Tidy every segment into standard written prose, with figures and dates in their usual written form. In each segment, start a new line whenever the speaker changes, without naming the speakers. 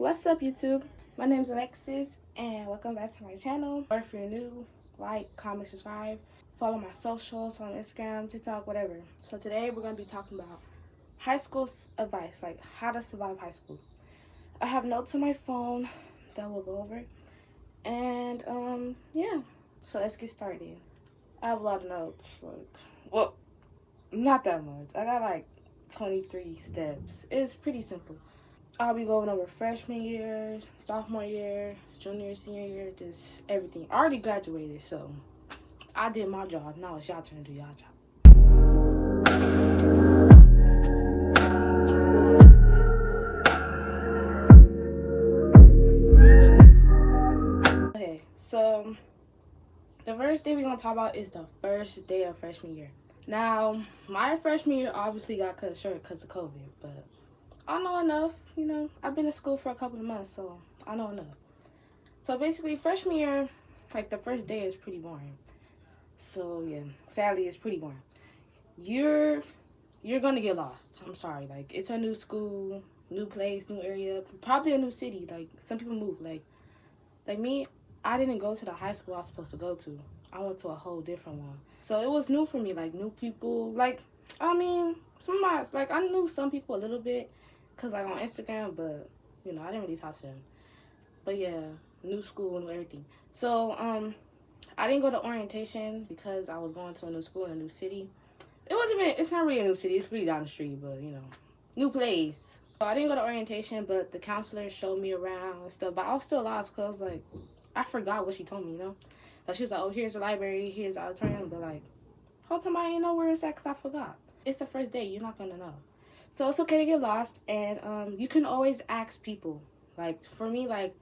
What's up, YouTube? My name is Alexis, and welcome back to my channel. Or if you're new, like, comment, subscribe, follow my socials on Instagram, TikTok, whatever. So today we're going to be talking about high school advice, like how to survive high school. I have notes on my phone that we'll go over, and yeah. So let's get started. I have a lot of notes, well, not that much. I got like 23 steps. It's pretty simple. I'll be going over freshman year, sophomore year, junior, senior year, just everything. I already graduated, so I did my job. Now it's y'all turn to do y'all job. Okay, so the first thing we're going to talk about is the first day of freshman year. Now, my freshman year obviously got cut short because of COVID, but I know enough, I've been in school for a couple of months, so I know enough. So basically, freshman year, like the first day is pretty boring. So yeah, sadly, it's pretty boring. You're gonna get lost. I'm sorry. Like, it's a new school, new place, new area, probably a new city. Like, some people move. Like me, I didn't go to the high school I was supposed to go to. I went to a whole different one. So it was new for me. Like, new people. Like, I knew some people a little bit, cause like on Instagram, but I didn't really talk to them. But yeah, new school, new everything. So I didn't go to orientation because I was going to a new school in a new city. It's not really a new city. It's pretty down the street, but new place. So I didn't go to orientation, but the counselor showed me around and stuff. But I was still lost because like I forgot what she told me. Like, she was like, "Oh, here's the library, here's the auditorium," but like whole time I didn't know where it's at because I forgot. It's the first day. You're not gonna know. So it's okay to get lost, and you can always ask people. Like, for me, like,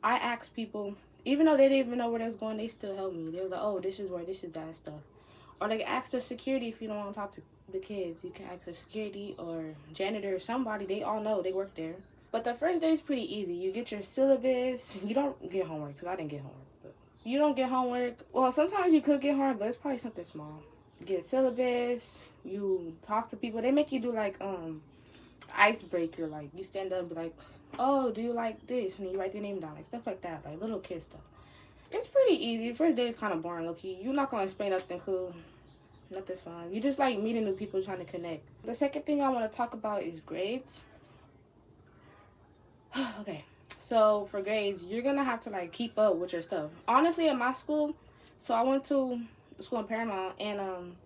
I asked people, even though they didn't even know where they was going, they still helped me. They was like, "Oh, this is where this is that," stuff. Or like, ask the security if you don't want to talk to the kids. You can ask the security or janitor or somebody. They all know. They work there. But the first day is pretty easy. You get your syllabus. You don't get homework because I didn't get homework. But you don't get homework. Well, sometimes you could get homework, but it's probably something small. You get syllabus. You talk to people. They make you do like icebreaker. Like, you stand up and be like, "Oh, do you like this?" And you write their name down. Like, stuff like that. Like, little kid stuff. It's pretty easy. First day is kind of boring, low-key. You're not going to explain nothing cool, nothing fun. You just like meeting new people, trying to connect. The second thing I want to talk about is grades. Okay, so for grades, you're going to have to like keep up with your stuff. Honestly, at my school, so I went to school in Paramount, and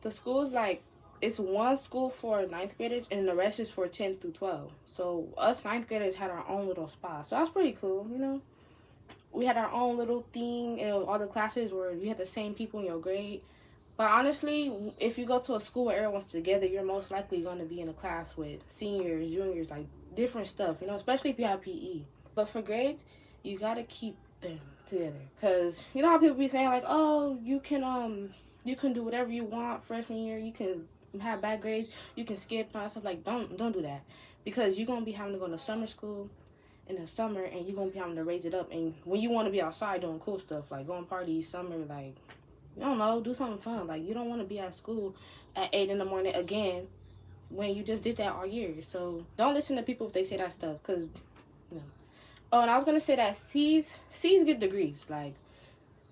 the school is like, it's one school for 9th graders and the rest is for 10 through 12. So us 9th graders had our own little spot. So that's pretty cool, We had our own little thing, and all the classes where you had the same people in your grade. But honestly, if you go to a school where everyone's together, you're most likely going to be in a class with seniors, juniors, like different stuff, especially if you have PE. But for grades, you got to keep them together. Because you know how people be saying, like, "Oh, you can do whatever you want freshman year. You can have bad grades. You can skip and all that stuff." Like, don't do that. Because you're going to be having to go to summer school in the summer, and you're gonna be having to raise it up. And when you want to be outside doing cool stuff, like going parties summer, like, I don't know, do something fun. Like, you don't want to be at school at 8 in the morning again when you just did that all year. So don't listen to people if they say that stuff, because oh, and I was gonna say that C's get degrees. Like,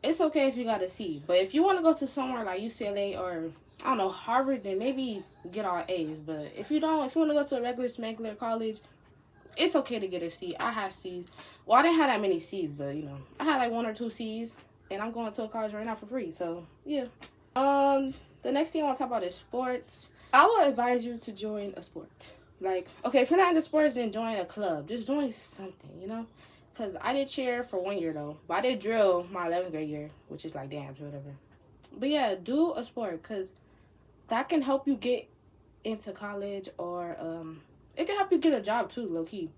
it's okay if you got a C, but if you want to go to somewhere like UCLA or I don't know, Harvard, then maybe get all A's. But if you want to go to a regular college, it's okay to get a C. I had C's. Well, I didn't have that many C's, but I had like 1 or 2 C's, and I'm going to a college right now for free. So yeah. The next thing I want to talk about is sports. I would advise you to join a sport. Like, okay, if you're not into sports, then join a club. Just join something, Because I did cheer for 1 year though, but I did drill my 11th grade year, which is like dance or whatever. But yeah, do a sport because that can help you get into college, or it can help you get a job too, low key.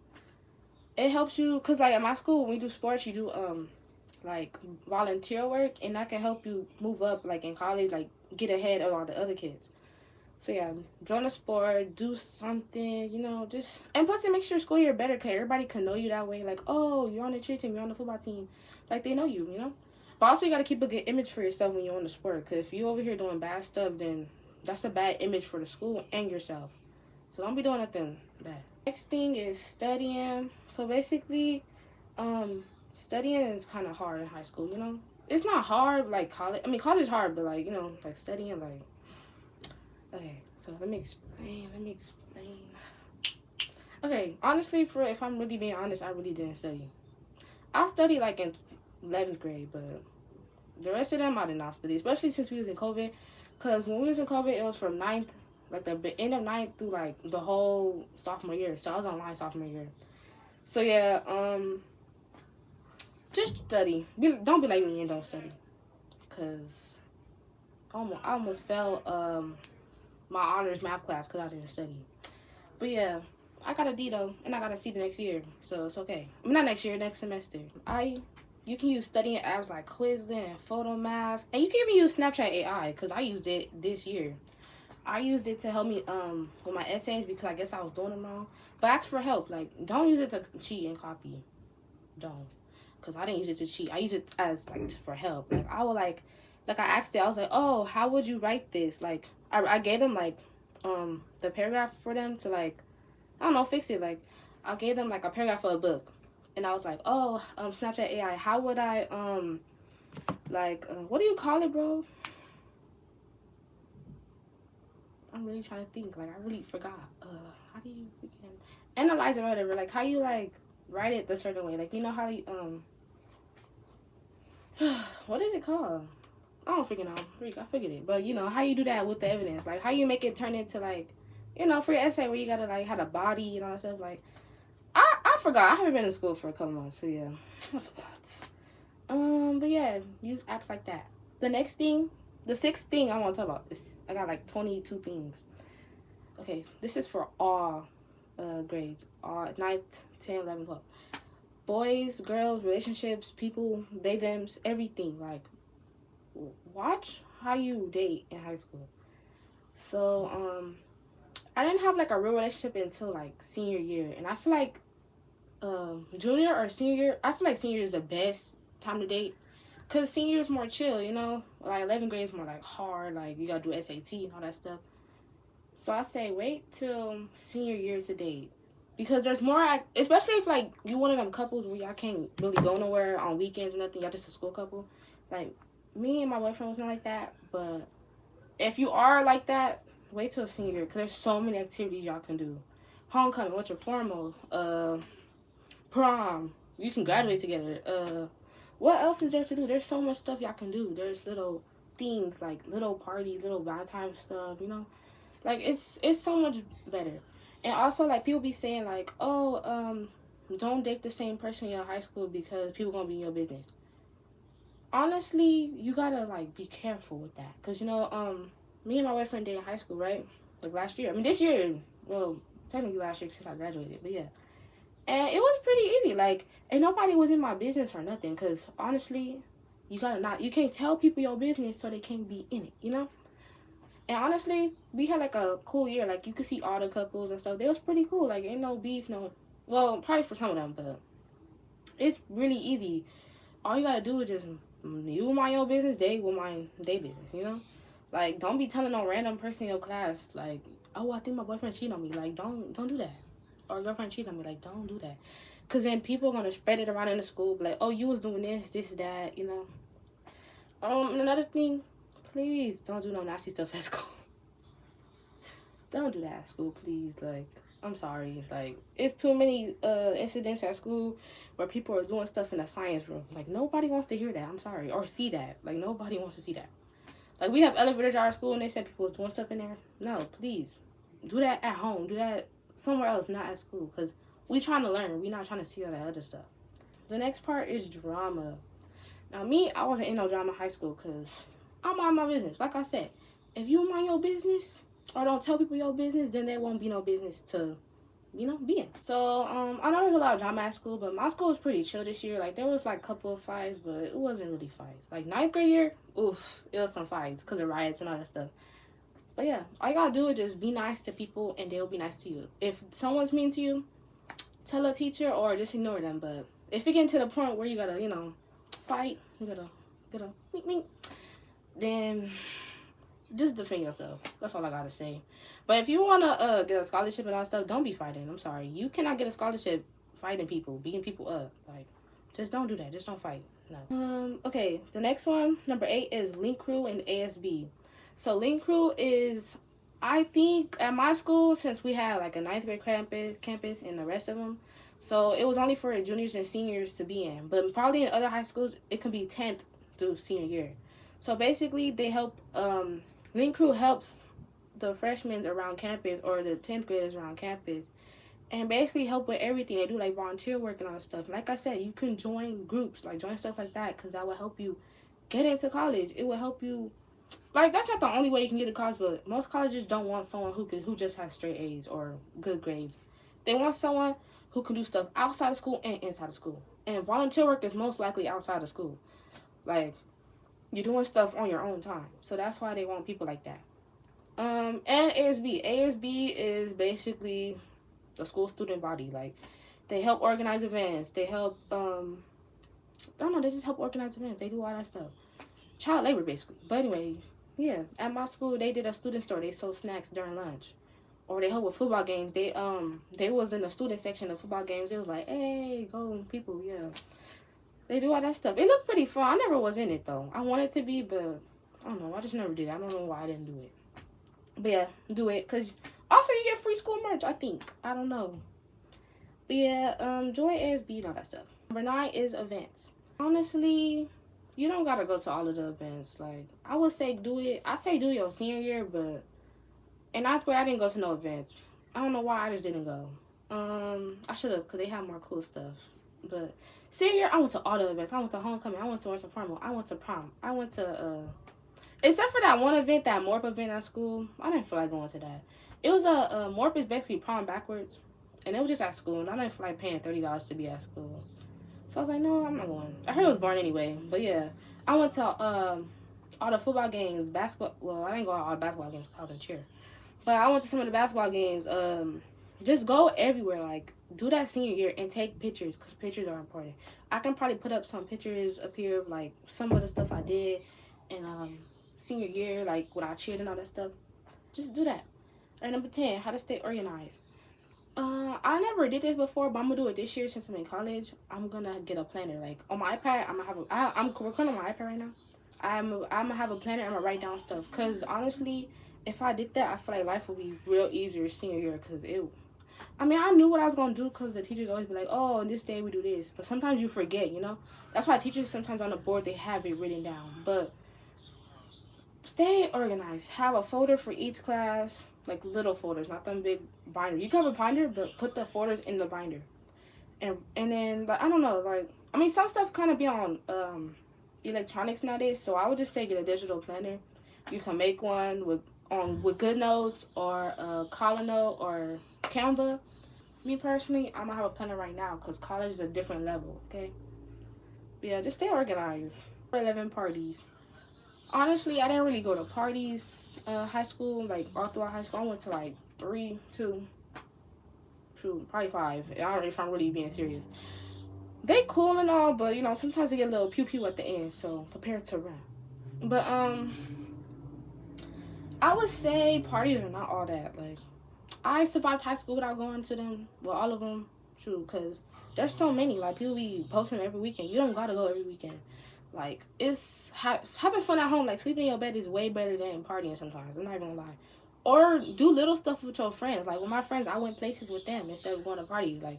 It helps you because like at my school, when we do sports, you do like volunteer work, and that can help you move up like in college, like get ahead of all the other kids. So yeah, join a sport, do something, just, and plus it makes your school year better because everybody can know you that way. Like, "Oh, you're on the cheer team, you're on the football team," like they know you. But also you got to keep a good image for yourself when you're on the sport, because if you over here doing bad stuff, then that's a bad image for the school and yourself. So don't be doing nothing bad. Next thing is studying. So basically, studying is kind of hard in high school, you know? It's not hard like college. I mean, college is hard, but like, you know, like studying, like, okay, so let me explain. Okay, honestly, for if I'm really being honest, I really didn't study. I studied like in 11th grade, but the rest of them I did not study, especially since we was in COVID. Because when we was in COVID, it was from ninth, like the end of ninth through like the whole sophomore year. So I was online sophomore year. So yeah, just study. Don't be like me and don't study. Because I almost failed my honors math class because I didn't study. But yeah, I got a D though, and I got a C the next year, so it's okay. I mean, not next year, next semester. You can use studying apps like Quizlet and Photo Math, and you can even use Snapchat AI because I used it this year. I used it to help me with my essays because I guess I was doing them wrong. But ask for help. Like, don't use it to cheat and copy. Don't, because I didn't use it to cheat. I use it as like for help. Like I would I asked it. I was like, oh, how would you write this? Like I gave them like the paragraph for them to like, I don't know, fix it. Like I gave them like a paragraph for a book, and I was like, oh, Snapchat AI, how would I what do you call it, bro? I'm really trying to think. Like I really forgot. How do you analyze it or whatever? Like how you like write it a certain way? Like you know how you what is it called? I don't freaking know. I figured it. But, you know, how you do that with the evidence. Like, how you make it turn into, like, you know, for your essay where you got to, like, have a body and all that stuff. Like, I forgot. I haven't been in school for a couple months. So, yeah. I forgot. But, yeah. Use apps like that. The next thing, the sixth thing I want to talk about is I got, like, 22 things. Okay. This is for all grades. All 9th, 10th, 11th, 12th. Boys, girls, relationships, people, they, thems, everything. Like, watch how you date in high school. So I didn't have like a real relationship until like senior year, and I feel like junior or senior year, I feel like senior year is the best time to date because senior is more chill, you know. Like 11th grade is more like hard, like you gotta do SAT and all that stuff. So I say wait till senior year to date because there's more, especially if like you one of them couples where y'all can't really go nowhere on weekends or nothing, y'all just a school couple. Like me and my boyfriend was not like that, but if you are like that, wait till senior year because there's so many activities y'all can do. Homecoming, winter formal, prom. You can graduate together. What else is there to do? There's so much stuff y'all can do. There's little things like little parties, little Valentine stuff. You know, like it's so much better. And also like people be saying like, oh, don't date the same person in your high school because people gonna be in your business. Honestly, you gotta like be careful with that because you know me and my boyfriend dated in high school, right? Like last year. I mean this year, well technically last year since I graduated, but yeah. And it was pretty easy, like, and nobody was in my business or nothing because honestly you can't tell people your business so they can't be in it, you know. And honestly we had like a cool year, like you could see all the couples and stuff. They was pretty cool, like ain't no beef, no, well probably for some of them, but it's really easy. All you gotta do is just you mind your business, they will mind their business, you know? Like, don't be telling no random person in your class, like, oh, I think my boyfriend cheated on me. Like, don't do that. Or girlfriend cheated on me. Like, don't do that. Because then people are going to spread it around in the school. Like, oh, you was doing this, that, you know? And another thing, please don't do no nasty stuff at school. Don't do that at school, please. Like, I'm sorry. Like, it's too many incidents at school where people are doing stuff in the science room. Like, nobody wants to hear that. I'm sorry. Or see that. Like, nobody wants to see that. Like, we have elevators at our school and they said people was doing stuff in there. No, please. Do that at home. Do that somewhere else, not at school. Because we trying to learn. We not trying to see all that other stuff. The next part is drama. Now, me, I wasn't in no drama in high school because I mind my business. Like I said, if you mind your business or don't tell people your business, then there won't be no business to, you know, be in. So, I know there's a lot of drama at school, but my school was pretty chill this year. Like, there was, like, a couple of fights, but it wasn't really fights. Like, 9th grade year, oof, it was some fights because of riots and all that stuff. But, yeah, all you gotta do is just be nice to people, and they'll be nice to you. If someone's mean to you, tell a teacher or just ignore them. But if it get to the point where you gotta, you know, fight, you gotta, meet, then just defend yourself. That's all I gotta say. But if you wanna get a scholarship and all that stuff, don't be fighting. I'm sorry. You cannot get a scholarship fighting people, beating people up. Like, just don't do that. Just don't fight. No. Okay, the next one, number 8, is Link Crew and ASB. So Link Crew is, I think at my school, since we had like a 9th grade campus and the rest of them, so it was only for juniors and seniors to be in. But probably in other high schools, it can be 10th through senior year. So basically, they help, Link Crew helps the freshmen around campus or the 10th graders around campus and basically help with everything. They do like volunteer work and all that stuff. Like I said, you can join groups, like join stuff like that, because that will help you get into college. It will help you. Like, that's not the only way you can get to college, but most colleges don't want someone who just has straight A's or good grades. They want someone who can do stuff outside of school and inside of school. And volunteer work is most likely outside of school. Like, you're doing stuff on your own time. So that's why they want people like that. And ASB. ASB is basically the school student body. Like, they help organize events. They help, I don't know, they just help organize events. They do all that stuff. Child labor, basically. But anyway, yeah. At my school, they did a student store. They sold snacks during lunch. Or they help with football games. They was in the student section of football games. It was like, hey, go people, yeah. They do all that stuff. It looked pretty fun. I never was in it, though. I wanted to be, but I don't know. I just never did it. I don't know why I didn't do it. But yeah, do it. Because also you get free school merch, I think. I don't know. But yeah, join ASB and all that stuff. Number 9 is events. Honestly, you don't got to go to all of the events. Like, I would say do it. I say do it your senior year, but in 9th grade, I didn't go to no events. I don't know why. I just didn't go. I should have, because they have more cool stuff. But senior year, I went to all the events. I went to homecoming. I went to Orson Formal. I went to prom. I went to, except for that one event, that Morp event at school, I didn't feel like going to that. It was Morp is basically prom backwards. And it was just at school. And I didn't feel like paying $30 to be at school. So I was like, no, I'm not going. I heard it was boring anyway. But yeah, I went to all the football games, basketball. Well, I didn't go to all the basketball games because I was in cheer. But I went to some of the basketball games. Just go everywhere. Like, do that senior year and take pictures, because pictures are important. I can probably put up some pictures up here of, like, some of the stuff I did in senior year, like, when I cheered and all that stuff. Just do that. And number 10, how to stay organized. I never did this before, but I'm gonna do it this year since I'm in college. I'm gonna get a planner. Like, on my iPad, I'm recording on my iPad right now. I'm gonna have a planner. I'm gonna write down stuff. Cause honestly, if I did that, I feel like life would be real easier senior year. Cause I knew what I was gonna do. Cause the teachers always be like, oh, on this day we do this. But sometimes you forget, you know. That's why teachers sometimes on the board they have it written down. But stay organized. Have a folder for each class. Like little folders, not them big binder. You can have a binder, but put the folders in the binder. And then, like, I don't know, like, some stuff kind of be on electronics nowadays, so I would just say get a digital planner. You can make one with GoodNotes or Colorado or Canva. Me personally, I'm gonna have a planner right now because college is a different level, okay? But yeah, just stay organized. 11 parties. Honestly, I didn't really go to parties high school, like all throughout high school. I went to like 3, 2, probably 5. I don't know if I'm really being serious. They cool and all, but you know, sometimes they get a little pew pew at the end, so prepare to run. But I would say parties are not all that. Like, I survived high school without going to them. Well, all of them, true, because there's so many. Like, people be posting every weekend. You don't gotta go every weekend. Like, it's having fun at home. Like, sleeping in your bed is way better than partying sometimes. I'm not even gonna lie. Or do little stuff with your friends. Like, with my friends, I went places with them instead of going to parties. Like,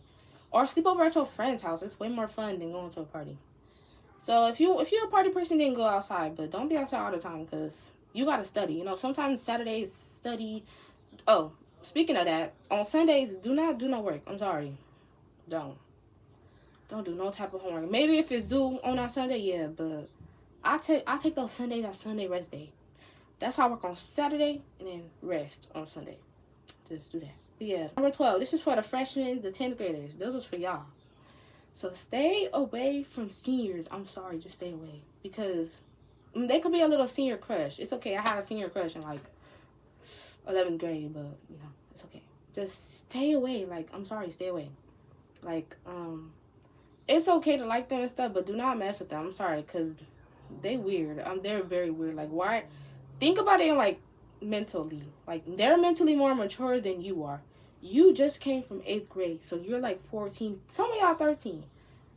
or sleep over at your friend's house. It's way more fun than going to a party. So if you're a party person, then go outside. But don't be outside all the time because you gotta study. You know, sometimes Saturdays study. Oh, speaking of that, on Sundays, do not do no work. I'm sorry. Don't do no type of homework. Maybe if it's due on that Sunday, yeah, but I take those Sundays as Sunday rest day. That's why I work on Saturday and then rest on Sunday. Just do that. But yeah, number 12. This is for the freshmen, the 10th graders. This is for y'all. So stay away from seniors. I'm sorry, just stay away. Because they could be a little senior crush. It's okay. I had a senior crush in like 11th grade, but you know, it's okay. Just stay away. Like, I'm sorry, stay away. Like, it's okay to like them and stuff, but do not mess with them. I'm sorry, because they weird. They're very weird. Like, why? think about it like mentally. Like, they're mentally more mature than you are. You just came from 8th grade, so you're like 14. Some of y'all 13.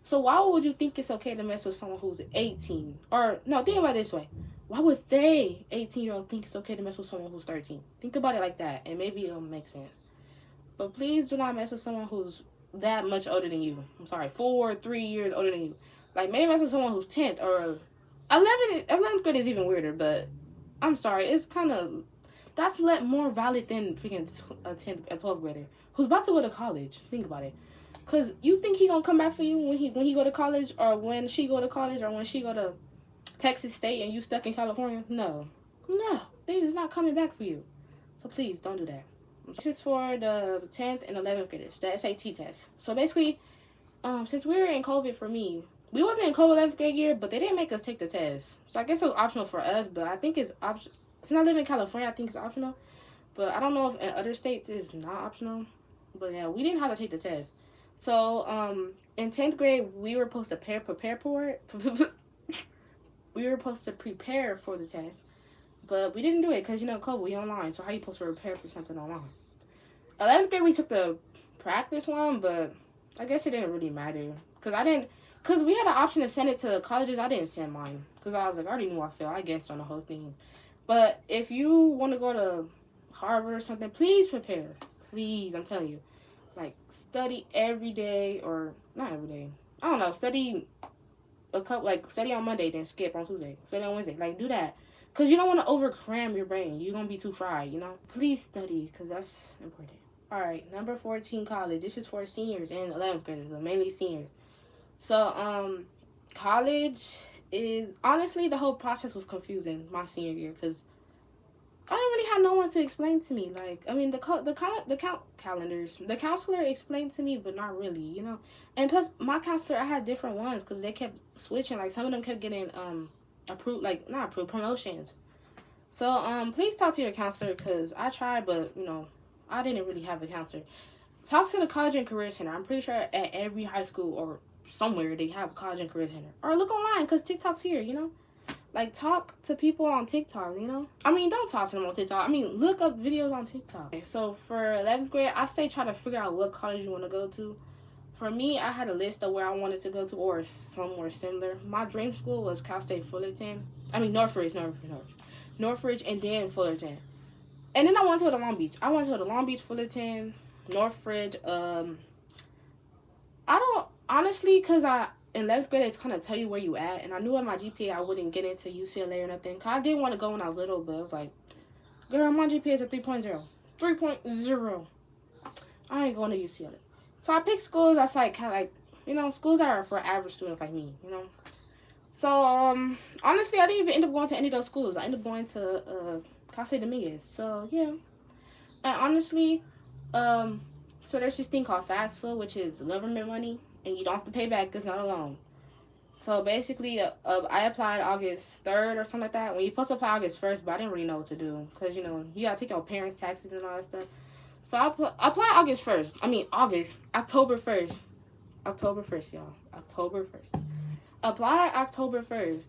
So why would you think it's okay to mess with someone who's 18? Or, no, think about it this way. Why would they, 18-year-old, think it's okay to mess with someone who's 13? Think about it like that, and maybe it'll make sense. But please do not mess with someone who's that much older than you. I'm sorry, 3 years older than you. Like, maybe mess with someone who's 10th or 11th grade is even weirder, but I'm sorry, it's kind of, that's more valid than freaking a 12th grader who's about to go to college. Think about it. Because you think he gonna come back for you when he go to college, or when she go to college, or when she go to Texas State and you stuck in California? No, they is not coming back for you. So please don't do that. This is for the 10th and 11th graders, the SAT test. So basically, since we were in COVID, for me, we wasn't in COVID 11th grade year, but they didn't make us take the test. So I guess it was optional for us, but I think it's optional. Since I live in California, I think it's optional. But I don't know if in other states it's not optional. But yeah, we didn't have to take the test. So, in 10th grade, we were supposed to prepare for it. We were supposed to prepare for the test. But we didn't do it because, COVID, we online. So how you supposed to prepare for something online? 11th grade, we took the practice one, but I guess it didn't really matter. Because we had an option to send it to colleges. I didn't send mine. Because I was like, I already knew I failed, I guess, on the whole thing. But if you want to go to Harvard or something, please prepare. Please, I'm telling you. Like, study every day, or not every day. I don't know, study study on Monday, then skip on Tuesday. Study on Wednesday. Like, do that. Because you don't want to over-cram your brain. You're going to be too fried, Please study, because that's important. All right, number 14, college. This is for seniors and 11th graders, but mainly seniors. So, college is, honestly, the whole process was confusing my senior year, because I didn't really have no one to explain to me. Like, I mean, the counselor explained to me, but not really, And plus, my counselor, I had different ones because they kept switching. Like, some of them kept getting promotions. So, please talk to your counselor, because I tried, but, I didn't really have a counselor. Talk to the College and Career Center. I'm pretty sure at every high school or somewhere they have a College and Career Center. Or look online, because TikTok's here, Like, talk to people on TikTok, I mean, don't talk to them on TikTok. I mean, look up videos on TikTok. Okay, so, for 11th grade, I say try to figure out what college you want to go to. For me, I had a list of where I wanted to go to, or somewhere similar. My dream school was Cal State Fullerton. I mean, Northridge, and then Fullerton. And then I went to the Long Beach. I went to the Long Beach, Fullerton, Northridge. I don't, honestly, because in 11th grade, they kind of tell you where you at. And I knew on my GPA I wouldn't get into UCLA or nothing. Because I didn't want to go when I was little, but it was like, girl, my GPA is a 3.0. 3.0. I ain't going to UCLA. So I picked schools that's like, schools that are for average students like me, So, honestly, I didn't even end up going to any of those schools. I ended up going to Casa Dominguez. So, yeah. And honestly, so there's this thing called fast food, which is government money. And you don't have to pay back. It's not a loan. So, basically, I applied August 3rd or something like that. When you're supposed to apply August 1st, but I didn't really know what to do. Because, you got to take your parents' taxes and all that stuff. So, I applied August 1st. October 1st. October 1st, y'all. October 1st. Apply October 1st.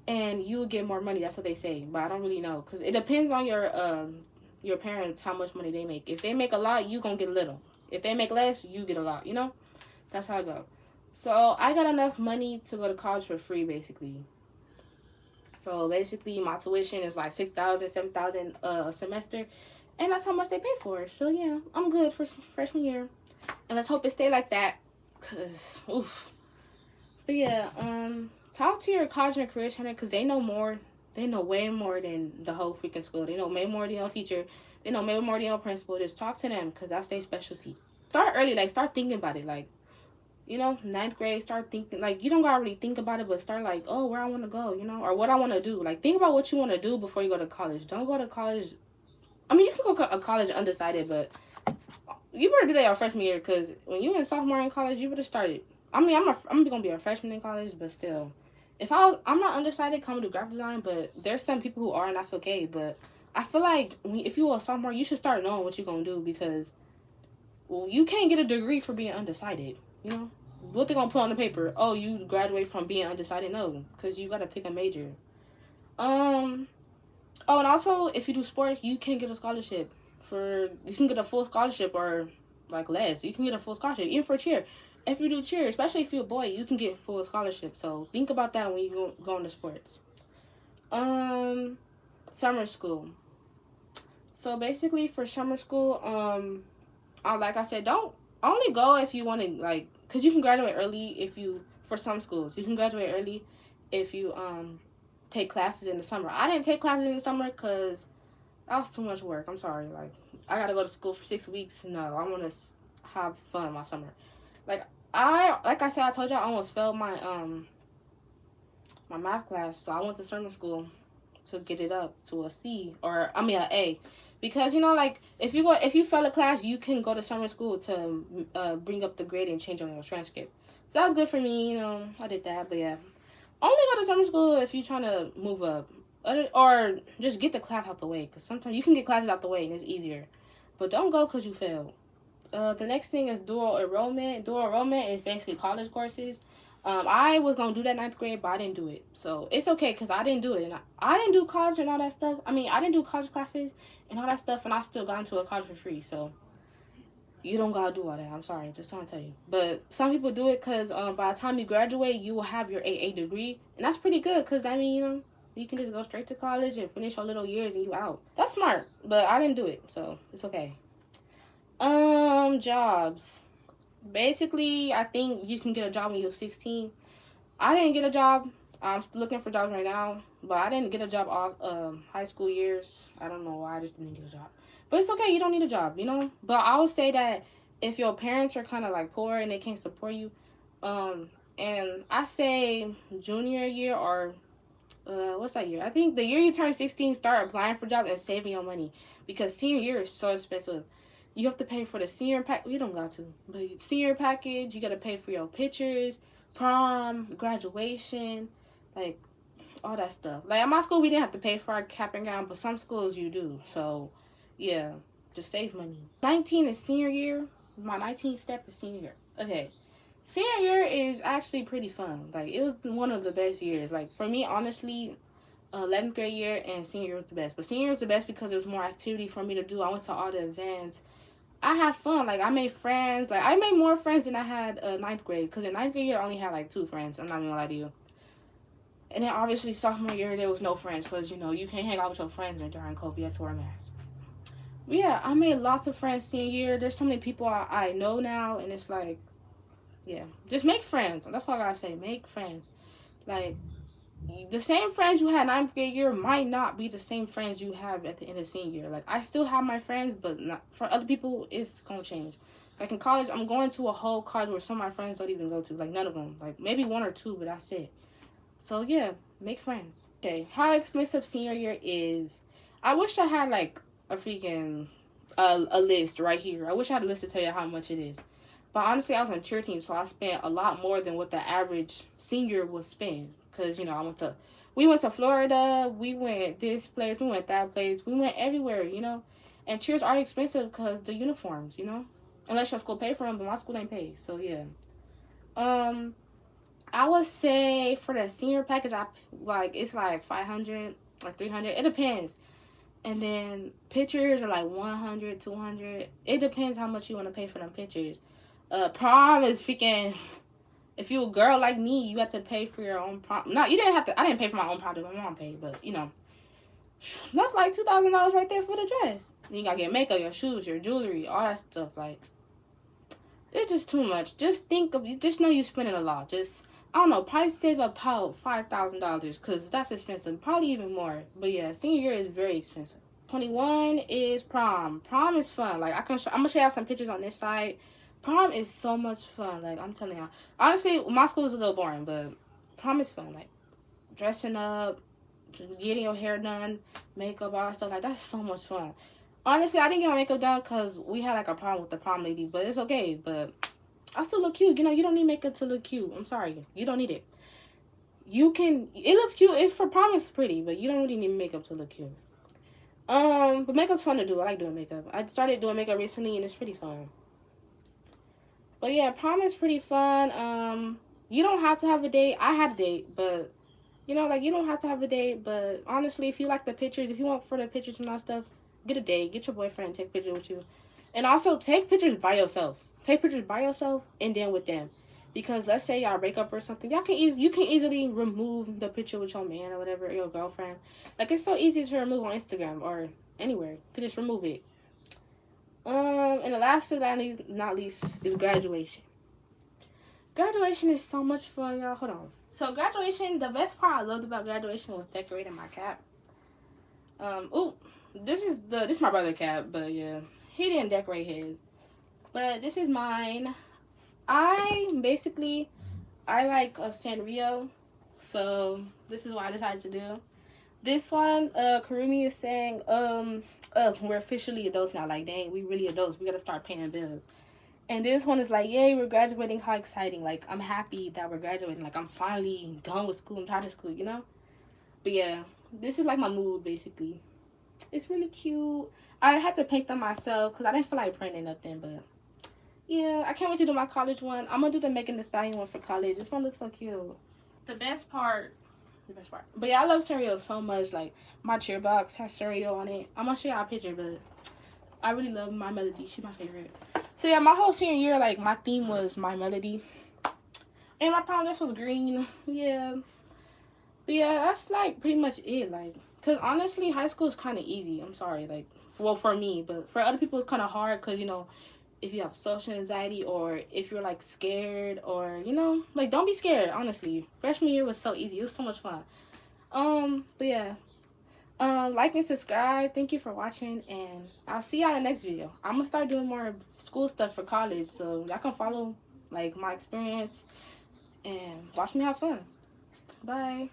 And you will get more money. That's what they say. But I don't really know. Because it depends on your parents, how much money they make. If they make a lot, you going to get a little. If they make less, you get a lot, That's how I go. So, I got enough money to go to college for free, basically. So, basically, my tuition is like $6,000, $7,000 a semester. And that's how much they pay for it. So, yeah, I'm good for freshman year. And let's hope it stay like that. Because, oof. But, yeah, talk to your college and career center, because they know more. They know way more than the whole freaking school. They know way more than your teacher. They know way more than your principal. Just talk to them, because that's their specialty. Start early. Like, start thinking about it. Like, 9th grade, start thinking. Like, you don't gotta really think about it, but start like, oh, where I want to go, or what I want to do. Like, think about what you want to do before you go to college. Don't go to college. I mean, you can go to college undecided, but you better do that your freshman year, because when you in sophomore in college, you better start it. I mean, I'm going to be a freshman in college, but still. I'm not undecided, come to graphic design, but there's some people who are, and that's okay. But I feel like if you are a sophomore, you should start knowing what you're going to do, because, well, you can't get a degree for being undecided, What they going to put on the paper? Oh, you graduate from being undecided? No, because you got to pick a major. Oh, and also, if you do sports, you can get a scholarship. You can get a full scholarship or, like, less. You can get a full scholarship, even for cheer. If you do cheer, especially if you're a boy, you can get full scholarship. So, think about that when you go into sports. Summer school. So, basically, for summer school, like I said, don't only go if you want to, like, because you can graduate early for some schools. You can graduate early if you, take classes in the summer. I didn't take classes in the summer because that was too much work. I'm sorry. Like, I got to go to school for 6 weeks. No, I want to have fun my summer. Like I said, I told you I almost failed my math class. So I went to summer school to get it up to a C or, an A. Because, like, if you fail a class, you can go to summer school to bring up the grade and change on your transcript. So that was good for me, I did that. But yeah, only go to summer school if you're trying to move up. Or just get the class out the way. Because sometimes you can get classes out the way and it's easier. But don't go because you failed. The next thing is dual enrollment. Dual enrollment is basically college courses. I was going to do that 9th grade, but I didn't do it. So, it's okay because I didn't do it. And I didn't do college and all that stuff. I didn't do college classes and all that stuff, and I still got into a college for free. So, you don't got to do all that. I'm sorry. Just trying to tell you. But some people do it because by the time you graduate, you will have your AA degree. And that's pretty good because, you can just go straight to college and finish your little years and you out. That's smart. But I didn't do it. So, it's okay. Jobs. Basically, I think you can get a job when you're 16. I didn't get a job. I'm still looking for jobs right now. But I didn't get a job all high school years. I don't know why. I just didn't get a job. But it's okay. You don't need a job, But I would say that if your parents are kind of like poor and they can't support you, and I say junior year or what's that year? I think the year you turn 16, start applying for jobs and saving your money. Because senior year is so expensive. You have to pay for the senior pack. We don't got to. But senior package, you got to pay for your pictures, prom, graduation, like, all that stuff. Like, at my school, we didn't have to pay for our cap and gown, but some schools you do. So, yeah, just save money. 19 is senior year. My 19th step is senior year. Okay. Senior year is actually pretty fun. Like, it was one of the best years. Like, for me, honestly, 11th grade year and senior year was the best. But senior year was the best because there was more activity for me to do. I went to all the events. I had fun. Like, I made friends. Like, I made more friends than I had 9th grade. Because in 9th grade year, I only had, like, 2 friends. I'm not even gonna lie to you. And then, obviously, sophomore year, there was no friends. Because, you can't hang out with your friends during COVID. You have to wear a mask. But, yeah, I made lots of friends senior year. There's so many people I know now. And it's like, yeah. Just make friends. That's all I gotta say. Make friends. Like, the same friends you had 9th grade year might not be the same friends you have at the end of senior year. Like, I still have my friends, but not for other people, it's gonna change. Like, in college, I'm going to a whole college where some of my friends don't even go to. Like, none of them. Like, maybe 1 or 2, but that's it. So, yeah, make friends. Okay, how expensive senior year is. I wish I had, like, a freaking a list right here. I wish I had a list to tell you how much it is. But honestly, I was on cheer team, so I spent a lot more than what the average senior would spend. Because, we went to Florida, we went this place, we went that place, we went everywhere, And cheers are expensive because the uniforms, Unless your school pay for them, but my school ain't pay, so yeah. I would say for the senior package, it's like 500 or 300. It depends. And then pictures are like 100, 200. It depends how much you want to pay for them pictures. Prom is freaking... If you a girl like me, you have to pay for your own prom. No, you didn't have to. I didn't pay for my own prom. My mom paid, but that's like $2,000 right there for the dress. Then you gotta get makeup, your shoes, your jewelry, all that stuff. Like, it's just too much. Just know you're spending a lot. I don't know, probably save about $5,000 because that's expensive. Probably even more. But yeah, senior year is very expensive. 21 is prom. Prom is fun. Like, I'm gonna show you some pictures on this side. Prom is so much fun. Like, I'm telling y'all. Honestly, my school is a little boring, but prom is fun. Like, dressing up, getting your hair done, makeup, all that stuff. Like, that's so much fun. Honestly, I didn't get my makeup done because we had, like, a problem with the prom lady. But it's okay. But I still look cute. You don't need makeup to look cute. I'm sorry. You don't need it. It looks cute. If for prom, it's pretty. But you don't really need makeup to look cute. But makeup's fun to do. I like doing makeup. I started doing makeup recently, and it's pretty fun. But yeah, prom is pretty fun. You don't have to have a date. I had a date, but You know, like, you don't have to have a date, but honestly, if you like the pictures, if you want for the pictures and all that stuff, get a date. Get your boyfriend, take pictures with you. And also, take pictures by yourself. Take pictures by yourself and then with them. Because let's say y'all break up or something, you can easily remove the picture with your man or whatever, your girlfriend. Like, it's so easy to remove on Instagram or anywhere. You can just remove it. And the last but not least is graduation. Graduation is so much fun, y'all. Hold on. So graduation, the best part I loved about graduation was decorating my cap. Ooh, this is my brother's cap, but yeah, he didn't decorate his. But this is mine. I like a Sanrio, so this is what I decided to do. This one, Karumi is saying, we're officially adults now. Like, dang, we really adults. We gotta start paying bills. And this one is like, yay, we're graduating. How exciting. Like, I'm happy that we're graduating. Like, I'm finally done with school. I'm tired of school, you know? But yeah, this is like my mood, basically. It's really cute. I had to paint them myself because I didn't feel like printing nothing. But yeah, I can't wait to do my college one. I'm going to do the Megan Thee Stallion one for college. It's going to look so cute. The best part. But yeah, I love cereal so much. Like, my cheer box has cereal on it. I'm going to show y'all a picture, but I really love My Melody. She's my favorite. So yeah, my whole senior year, like, my theme was My Melody. And my prom dress was green. Yeah. But yeah, that's, like, pretty much it. Like, because honestly, high school is kind of easy. I'm sorry. Like, for me. But for other people, it's kind of hard because, you know, if you have social anxiety or if you're, like, scared or, you know, like, don't be scared, honestly. Freshman year was so easy. It was so much fun. But yeah. Like and subscribe. Thank you for watching, and I'll see y'all in the next video. I'm gonna start doing more school stuff for college, so y'all can follow, like, my experience and watch me have fun. Bye.